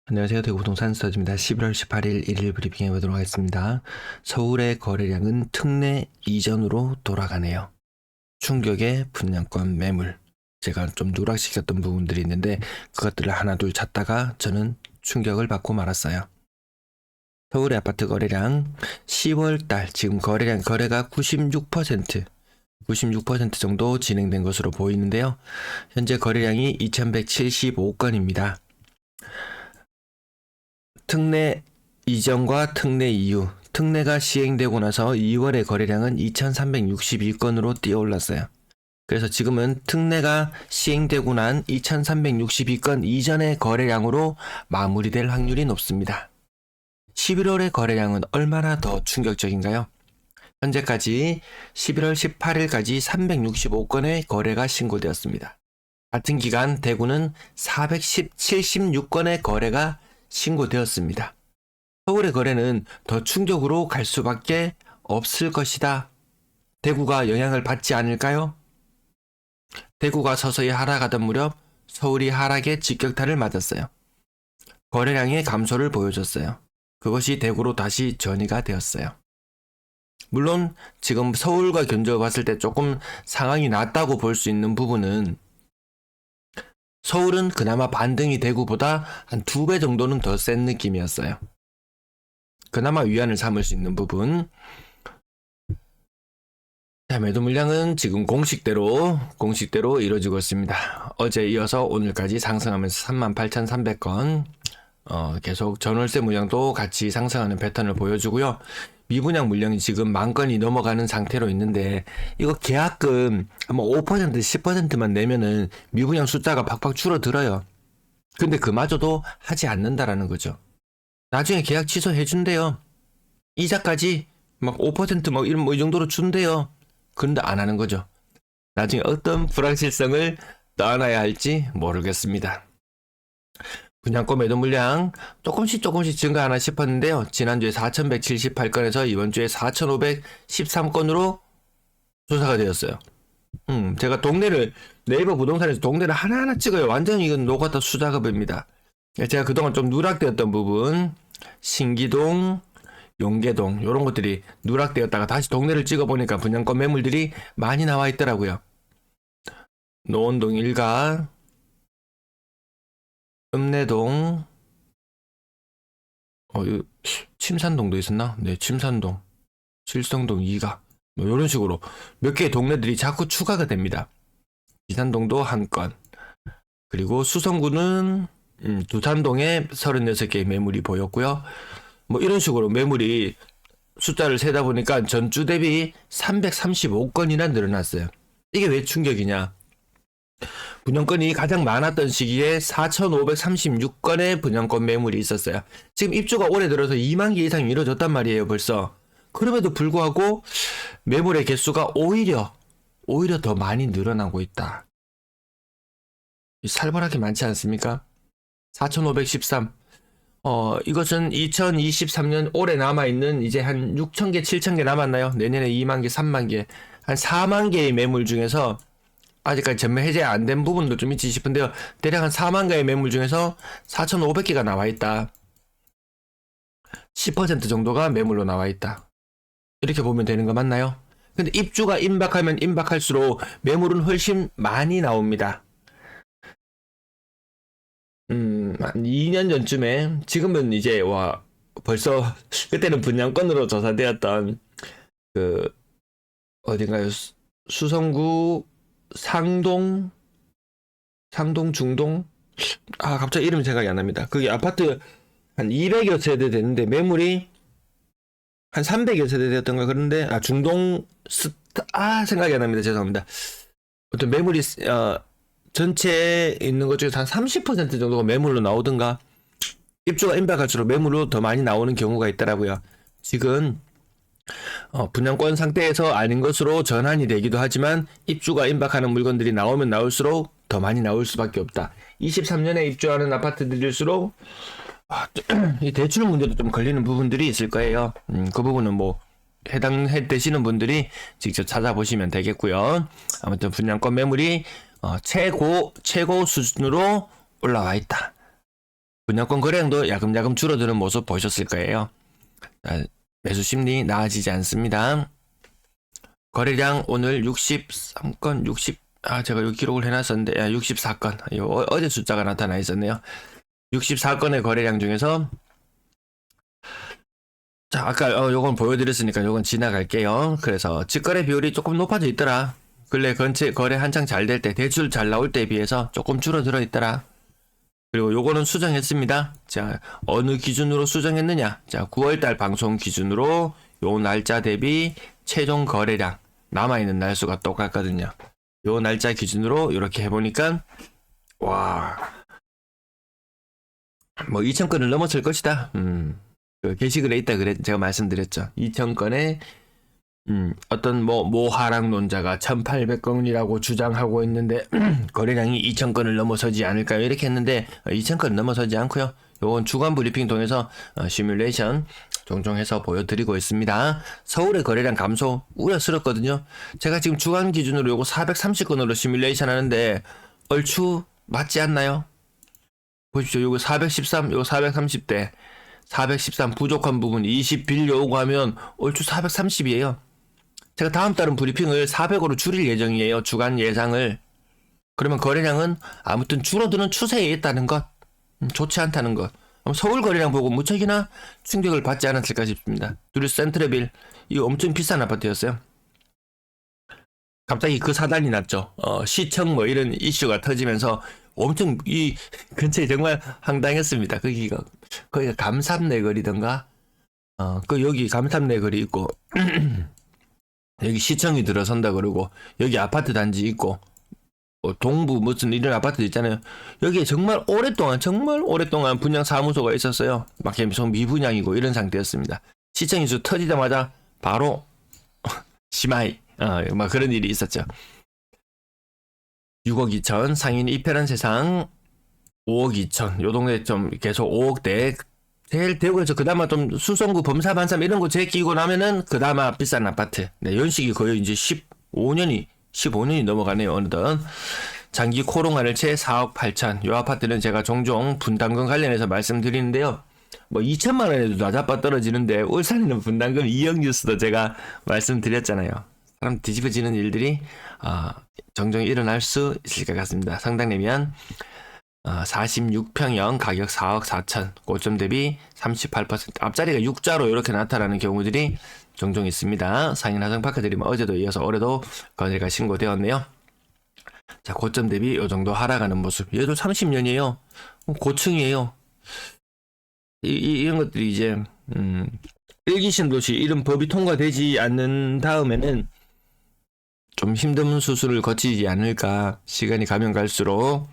안녕하세요. 대구부동산 서지입니다. 11월 18일 1일 브리핑해 보도록 하겠습니다. 서울의 거래량은 특례 이전으로 돌아가네요. 충격의 분양권 매물. 제가 좀 누락시켰던 부분들이 있는데 그것들을 하나둘 찾다가 저는 충격을 받고 말았어요. 서울의 아파트 거래량 10월달 지금 거래가 96% 정도 진행된 것으로 보이는데요. 현재 거래량이 2175건입니다. 특례 이전과 특례 이후, 특례가 시행되고 나서 2월의 거래량은 2362건으로 뛰어올랐어요. 그래서 지금은 특례가 시행되고 난 2362건 이전의 거래량으로 마무리될 확률이 높습니다. 11월의 거래량은 얼마나 더 충격적인가요? 현재까지 11월 18일까지 365건의 거래가 신고되었습니다. 같은 기간 대구는 476건의 거래가 신고되었습니다. 서울의 거래는 더 충격으로 갈 수밖에 없을 것이다. 대구가 영향을 받지 않을까요? 대구가 서서히 하락하던 무렵 서울이 하락의 직격탄을 맞았어요. 거래량의 감소를 보여줬어요. 그것이 대구로 다시 전이가 되었어요. 물론 지금 서울과 견주어 봤을 때 조금 상황이 낫다고 볼 수 있는 부분은 서울은 그나마 반등이 대구보다 한 2배 정도는 더 센 느낌이었어요. 그나마 위안을 삼을 수 있는 부분. 자, 매도 물량은 지금 공식대로 이루어지고 있습니다. 어제 이어서 오늘까지 상승하면서 38,300건 계속 전월세 물량도 같이 상승하는 패턴을 보여주고요. 미분양 물량이 지금 10,000건이 넘어가는 상태로 있는데 이거 계약금 아마 5% 10%만 내면은 미분양 숫자가 팍팍 줄어들어요. 근데 그마저도 하지 않는다라는 거죠. 나중에 계약 취소해 준대요. 이자까지 막 5% 이 정도로 준대요. 그런데 안 하는 거죠. 나중에 어떤 불확실성을 떠안아야 할지 모르겠습니다. 분양권 매도 물량 조금씩 증가하나 싶었는데요. 지난주에 4,178건에서 이번 주에 4,513건으로 조사가 되었어요. 제가 네이버 부동산에서 동네를 하나하나 찍어요. 완전히 이건 노가다 수작업입니다. 제가 그동안 좀 누락되었던 부분, 신기동, 용계동 이런 것들이 누락되었다가 다시 동네를 찍어보니까 분양권 매물들이 많이 나와 있더라고요. 노원동 일가, 읍내동, 침산동도 있었나? 네, 침산동, 칠성동 2가 뭐 이런 식으로 몇 개의 동네들이 자꾸 추가가 됩니다. 기산동도 한 건, 그리고 수성구는 두산동에 36개의 매물이 보였고요. 뭐 이런 식으로 매물이 숫자를 세다 보니까 전주 대비 335건이나 늘어났어요. 이게 왜 충격이냐? 분양권이 가장 많았던 시기에 4,536건의 분양권 매물이 있었어요. 지금 입주가 올해 들어서 2만 개 이상 이루어졌단 말이에요, 벌써. 그럼에도 불구하고 매물의 개수가 오히려 더 많이 늘어나고 있다. 살벌하게 많지 않습니까? 4,513. 이것은 2023년 올해 남아있는 이제 한 6,000개, 7,000개 남았나요? 내년에 2만 개, 3만 개, 한 4만 개의 매물 중에서 아직까지 전매 해제 안 된 부분도 좀 있지 싶은데요. 대략 한 4만 개의 매물 중에서 4,500개가 나와 있다. 10% 정도가 매물로 나와 있다. 이렇게 보면 되는 거 맞나요? 근데 입주가 임박하면 임박할수록 매물은 훨씬 많이 나옵니다. 한 2년 전쯤에, 지금은 이제, 벌써, 그때는 분양권으로 조사되었던, 어딘가요? 수성구, 상동, 중동? 갑자기 이름이 생각이 안 납니다. 그게 아파트 한 200여 세대 되는데, 매물이 한 300여 세대 되었던가, 그런데, 생각이 안 납니다. 죄송합니다. 어떤 매물이, 전체에 있는 것 중에서 한 30% 정도가 매물로 나오든가 입주가 임박할수록 매물로 더 많이 나오는 경우가 있더라고요. 지금 분양권 상태에서 아닌 것으로 전환이 되기도 하지만 입주가 임박하는 물건들이 나오면 나올수록 더 많이 나올 수밖에 없다. 23년에 입주하는 아파트들일수록 이 대출 문제도 좀 걸리는 부분들이 있을 거예요. 그 부분은 뭐 해당되시는 분들이 직접 찾아보시면 되겠고요. 아무튼 분양권 매물이 최고 수준으로 올라와 있다. 분양권 거래량도 야금야금 줄어드는 모습 보셨을 거예요. 매수 심리 나아지지 않습니다. 거래량 오늘 63건, 제가 여기 기록을 해놨었는데, 64건. 어제 숫자가 나타나 있었네요. 64건의 거래량 중에서, 자, 아까 요건 보여드렸으니까 요건 지나갈게요. 그래서 직거래 비율이 조금 높아져 있더라. 근래 거래 한창 잘 될 때, 대출 잘 나올 때에 비해서 조금 줄어들어 있더라. 그리고 요거는 수정했습니다. 자, 어느 기준으로 수정했느냐? 자, 9월달 방송 기준으로 요 날짜 대비 최종 거래량 남아있는 날수가 똑같거든요. 요 날짜 기준으로 이렇게 해보니까 와, 뭐 2,000건을 넘었을 것이다. 그 게시글에 있다 그래 제가 말씀드렸죠. 2,000건에 어떤 모 하락론자가 1,800건이라고 주장하고 있는데 거래량이 2,000건을 넘어서지 않을까요? 이렇게 했는데 2,000건을 넘어서지 않고요. 요건 주간 브리핑 통해서 시뮬레이션 종종 해서 보여드리고 있습니다. 서울의 거래량 감소 우려스럽거든요. 제가 지금 주간 기준으로 요거 430건으로 시뮬레이션 하는데 얼추 맞지 않나요? 보십시오. 요거 413, 요거 430대 413 부족한 부분 20빌 요구하면 얼추 430이에요. 제가 다음 달은 브리핑을 400으로 줄일 예정이에요. 주간 예상을. 그러면 거래량은 아무튼 줄어드는 추세에 있다는 것. 좋지 않다는 것. 서울 거래량 보고 무척이나 충격을 받지 않았을까 싶습니다. 둘이 센트레빌. 이거 엄청 비싼 아파트였어요. 갑자기 그 사단이 났죠. 시청 뭐 이런 이슈가 터지면서 엄청 이 근처에 정말 황당했습니다. 거기가 감삼내 거리던가. 여기 감삼내 거리 있고 여기 시청이 들어선다 그러고 여기 아파트 단지 있고 동부 무슨 이런 아파트 있잖아요. 여기에 정말 오랫동안 분양 사무소가 있었어요. 막 계속 미분양이고 이런 상태였습니다. 시청 이슈 터지자마자 바로 시마이 막 그런 일이 있었죠. 6억 2천 상인 이편한 세상 5억 2천 요 동네 좀 계속 5억대 제일 대구에서 그나마 좀 수성구 범사반삼 이런 거 제끼고 나면은 그나마 비싼 아파트. 네, 연식이 거의 이제 15년이 넘어가네요. 어느덧 장기 코롱하를 채 4억 8천. 요 아파트는 제가 종종 분담금 관련해서 말씀드리는데요. 뭐 2천만 원에도 나자빠 떨어지는데 울산에는 분담금 2억 뉴스도 제가 말씀드렸잖아요. 사람 뒤집어지는 일들이 종종 일어날 수 있을 것 같습니다. 상당되면 46평형 가격 4억 4천, 고점 대비 38%, 앞자리가 6자로 이렇게 나타나는 경우들이 종종 있습니다. 상인 하정파크들이 어제도 이어서 올해도 거래가 신고되었네요. 자, 고점 대비 이 정도 하락하는 모습. 얘도 30년이에요. 고층이에요. 이런 것들이 이제 일기 신도시 이런 법이 통과되지 않는 다음에는 좀 힘든 수술을 거치지 않을까. 시간이 가면 갈수록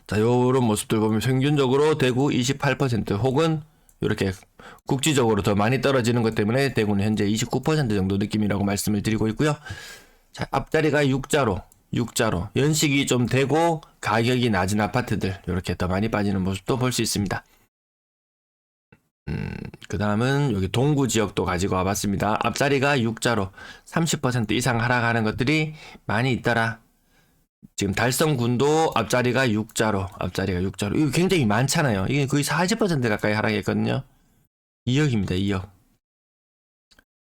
자, 요런 모습들 보면 평균적으로 대구 28% 혹은 이렇게 국지적으로 더 많이 떨어지는 것 때문에 대구는 현재 29% 정도 느낌이라고 말씀을 드리고 있고요. 자, 앞자리가 6자로 연식이 좀 되고 가격이 낮은 아파트들 이렇게 더 많이 빠지는 모습도 볼 수 있습니다. 그 다음은 여기 동구 지역도 가지고 와봤습니다. 앞자리가 6자로 30% 이상 하락하는 것들이 많이 있더라. 지금 달성군도 앞자리가 6자로. 이거 굉장히 많잖아요. 이게 거의 40% 가까이 하락했거든요. 2억입니다. 2억.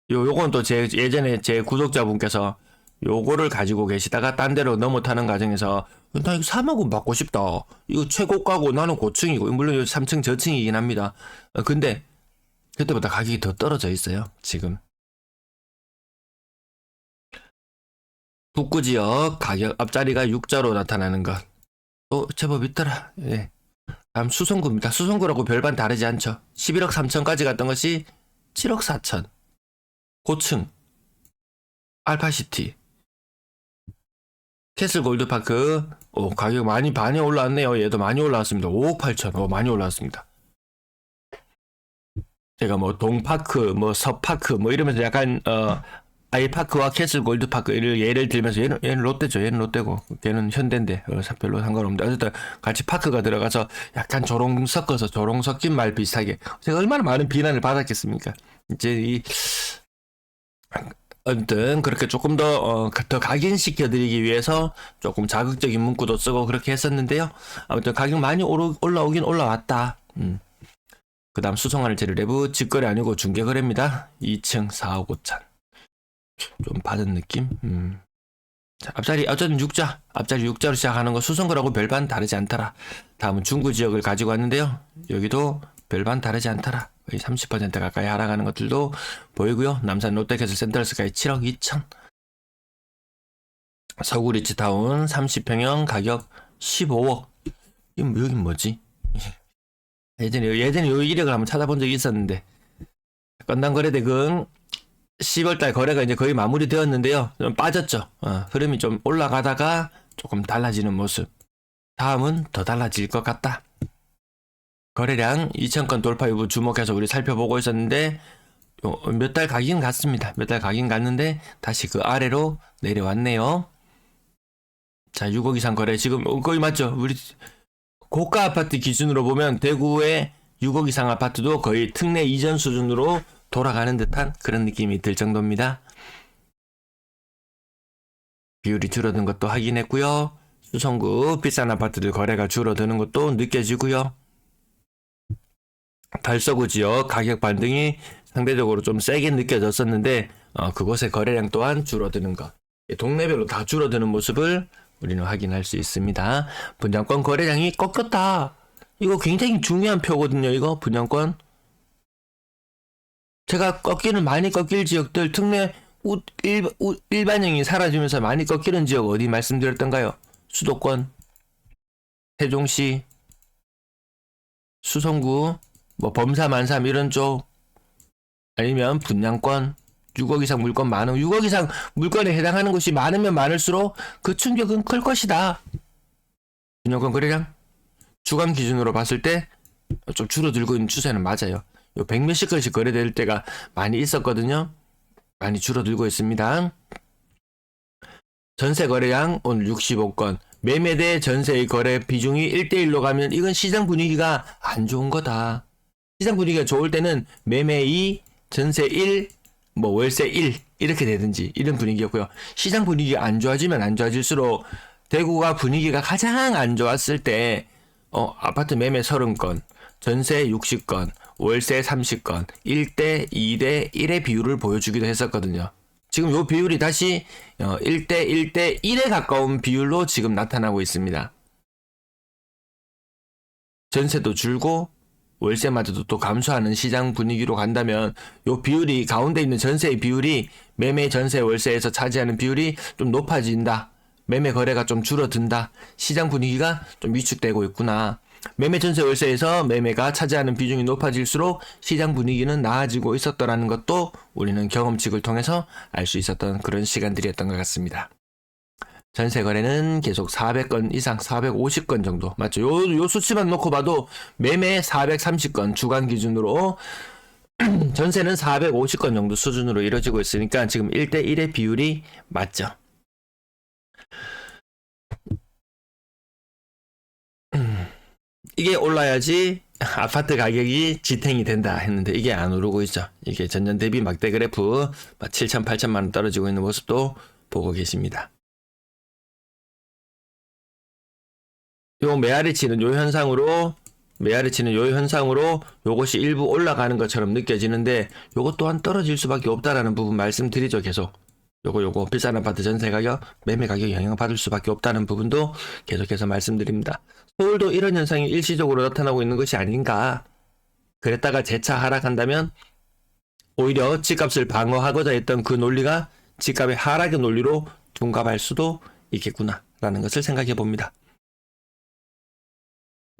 요건 또 예전에 제 구독자분께서 요거를 가지고 계시다가 딴 데로 넘어타는 과정에서 나 이거 3억은 받고 싶다. 이거 최고가고 나는 고층이고 물론 3층 저층이긴 합니다. 근데 그때보다 가격이 더 떨어져 있어요. 지금. 북구 지역 가격 앞자리가 6자로 나타나는 것. 제법 있더라. 예. 다음 수성구입니다. 수성구라고 별반 다르지 않죠. 11억 3천까지 갔던 것이 7억 4천. 고층. 알파시티. 캐슬 골드파크. 가격 많이 올라왔네요. 얘도 많이 올라왔습니다. 5억 8천. 많이 올라왔습니다. 제가 뭐 동파크, 뭐 서파크, 뭐 이러면서 약간 아이파크와 캐슬 골드파크를 예를 들면서 얘는 롯데죠. 얘는 롯데고 걔는 현대인데 별로 상관없는데 어쨌든 같이 파크가 들어가서 약간 조롱 섞인 말 비슷하게 제가 얼마나 많은 비난을 받았겠습니까. 이제 아무튼 그렇게 조금 더 각인시켜 드리기 위해서 조금 자극적인 문구도 쓰고 그렇게 했었는데요. 아무튼 가격 많이 올라오긴 올라왔다. 그 다음 수송하는 재료 내부 직거래 아니고 중개거래입니다. 2층 4억 5천. 좀 받은 느낌? 자, 앞자리 어쨌든 6자. 앞자리 6자로 시작하는 거 수송거라고 별반 다르지 않더라. 다음은 중구 지역을 가지고 왔는데요. 여기도 별반 다르지 않더라. 거의 30% 가까이 하락하는 것들도 보이고요. 남산 롯데캐슬 센트럴스카이 7억 2천. 서구 리치타운 30평형 가격 15억. 여긴 뭐지? 예전에 요 이력을 한번 찾아본 적이 있었는데 건당거래대금 10월달 거래가 이제 거의 마무리되었는데요. 좀 빠졌죠. 흐름이 좀 올라가다가 조금 달라지는 모습. 다음은 더 달라질 것 같다. 거래량 2,000건 돌파 여부 주목해서 우리 살펴보고 있었는데 몇 달 가긴 갔습니다. 몇 달 가긴 갔는데 다시 그 아래로 내려왔네요. 자, 6억 이상 거래 지금 거의 맞죠? 우리 고가 아파트 기준으로 보면 대구의 6억 이상 아파트도 거의 특례 이전 수준으로 돌아가는 듯한 그런 느낌이 들 정도입니다. 비율이 줄어든 것도 확인했고요. 수성구 비싼 아파트들 거래가 줄어드는 것도 느껴지고요. 달서구 지역 가격 반등이 상대적으로 좀 세게 느껴졌었는데 그곳의 거래량 또한 줄어드는 것. 동네별로 다 줄어드는 모습을 우리는 확인할 수 있습니다. 분양권 거래량이 꺾였다. 이거 굉장히 중요한 표거든요. 이거 분양권. 제가 많이 꺾일 지역들 특례 일반형이 사라지면서 많이 꺾이는 지역 어디 말씀드렸던가요? 수도권, 세종시, 수성구, 뭐 범사 만삼 이런 쪽, 아니면 분양권, 6억 이상 물건 많은 6억 이상 물건에 해당하는 곳이 많으면 많을수록 그 충격은 클 것이다. 분양권 거래량 주간 기준으로 봤을 때 좀 줄어들고 있는 추세는 맞아요. 요 100몇십 건씩 거래될 때가 많이 있었거든요. 많이 줄어들고 있습니다. 전세 거래량 오늘 65건. 매매 대 전세의 거래 비중이 1대1로 가면 이건 시장 분위기가 안 좋은 거다. 시장 분위기가 좋을 때는 매매 2, 전세 1, 뭐 월세 1 이렇게 되든지 이런 분위기였고요. 시장 분위기가 안 좋아지면 안 좋아질수록 대구가 분위기가 가장 안 좋았을 때 아파트 매매 30건, 전세 60건, 월세 30건, 1대 2대 1의 비율을 보여주기도 했었거든요. 지금 요 비율이 다시 1대 1대 1에 가까운 비율로 지금 나타나고 있습니다. 전세도 줄고 월세마저도 또 감소하는 시장 분위기로 간다면 요 비율이 가운데 있는 전세의 비율이 매매 전세 월세에서 차지하는 비율이 좀 높아진다. 매매 거래가 좀 줄어든다. 시장 분위기가 좀 위축되고 있구나. 매매 전세 월세에서 매매가 차지하는 비중이 높아질수록 시장 분위기는 나아지고 있었더라는 것도 우리는 경험칙을 통해서 알 수 있었던 그런 시간들이었던 것 같습니다. 전세 거래는 계속 400건 이상 450건 정도 맞죠? 요 수치만 놓고 봐도 매매 430건 주간 기준으로 전세는 450건 정도 수준으로 이루어지고 있으니까 지금 1대 1의 비율이 맞죠? 이게 올라야지 아파트 가격이 지탱이 된다 했는데 이게 안 오르고 있죠. 이게 전년 대비 막대 그래프 7천 8천만 원 떨어지고 있는 모습도 보고 계십니다. 요 메아리 치는 요 현상으로 요것이 일부 올라가는 것처럼 느껴지는데 요것 또한 떨어질 수밖에 없다라는 부분 말씀드리죠. 계속 요거 비싼 아파트 전세 가격 매매 가격 영향을 받을 수밖에 없다는 부분도 계속해서 말씀드립니다. 서울도 이런 현상이 일시적으로 나타나고 있는 것이 아닌가. 그랬다가 재차 하락한다면 오히려 집값을 방어하고자 했던 그 논리가 집값의 하락의 논리로 둔갑할 수도 있겠구나 라는 것을 생각해 봅니다.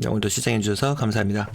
오늘도 시청해 주셔서 감사합니다.